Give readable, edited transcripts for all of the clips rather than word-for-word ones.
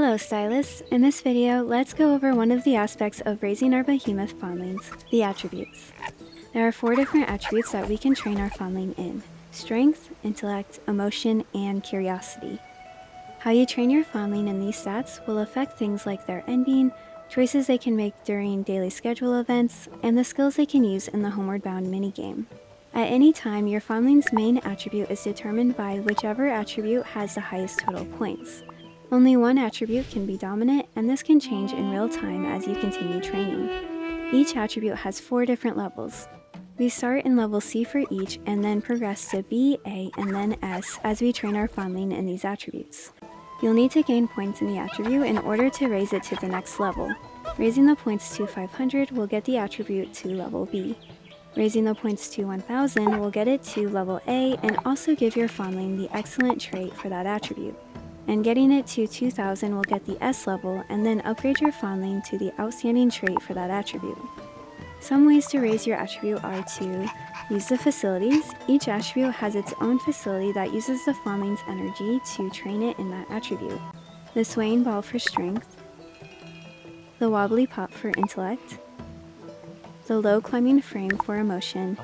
Hello stylists! In this video, let's go over one of the aspects of raising our behemoth fawnlings, the attributes. There are 4 different attributes that we can train our fawnling in: strength, intellect, emotion, and curiosity. How you train your fawnling in these stats will affect things like their ending, choices they can make during daily schedule events, and the skills they can use in the Homeward Bound minigame. At any time, your fawnling's main attribute is determined by whichever attribute has the highest total points. Only one attribute can be dominant, and this can change in real time as you continue training. Each attribute has 4 different levels. We start in level C for each, and then progress to B, A, and then S as we train our fawnling in these attributes. You'll need to gain points in the attribute in order to raise it to the next level. Raising the points to 500 will get the attribute to level B. Raising the points to 1000 will get it to level A and also give your fawnling the excellent trait for that attribute. And getting it to 2000 will get the S level and then upgrade your fawnling to the outstanding trait for that attribute. Some ways to raise your attribute are to use the facilities. Each attribute has its own facility that uses the fawnling's energy to train it in that attribute. The swaying ball for strength, the wobbly pop for intellect, the low climbing frame for emotion,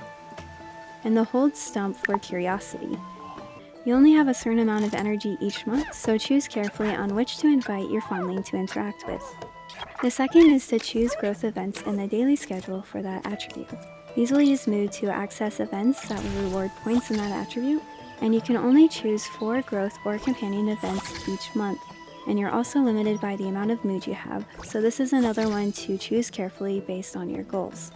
and the hold stump for curiosity. You only have a certain amount of energy each month, so choose carefully on which to invite your fawnling to interact with. The second is to choose growth events in the daily schedule for that attribute. These will use mood to access events that will reward points in that attribute, and you can only choose 4 growth or companion events each month, and you're also limited by the amount of mood you have, so this is another one to choose carefully based on your goals.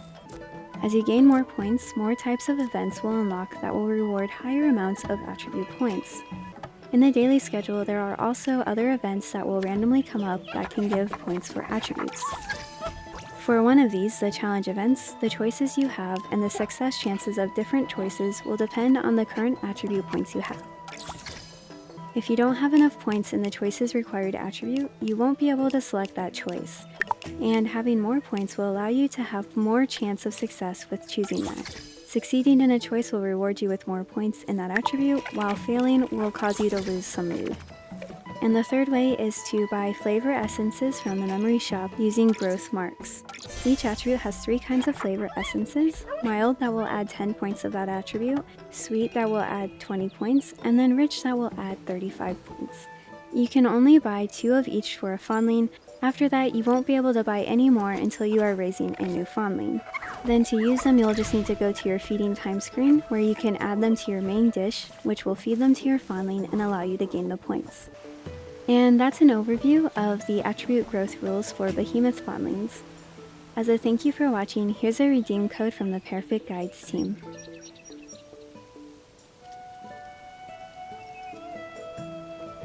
As you gain more points, more types of events will unlock that will reward higher amounts of attribute points. In the daily schedule, there are also other events that will randomly come up that can give points for attributes. For one of these, the challenge events, the choices you have and the success chances of different choices will depend on the current attribute points you have. If you don't have enough points in the choices required attribute, you won't be able to select that choice. And having more points will allow you to have more chance of success with choosing that. Succeeding in a choice will reward you with more points in that attribute, while failing will cause you to lose some mood. And the third way is to buy flavor essences from the memory shop using growth marks. Each attribute has 3 kinds of flavor essences: mild that will add 10 points of that attribute, sweet that will add 20 points, and then rich that will add 35 points. You can only buy 2 of each for a fawnling. After that, you won't be able to buy any more until you are raising a new fawnling. Then to use them, you'll just need to go to your feeding time screen, where you can add them to your main dish, which will feed them to your fawnling and allow you to gain the points. And that's an overview of the attribute growth rules for behemoth fawnlings. As a thank you for watching, here's a redeem code from the Perfect Guides team.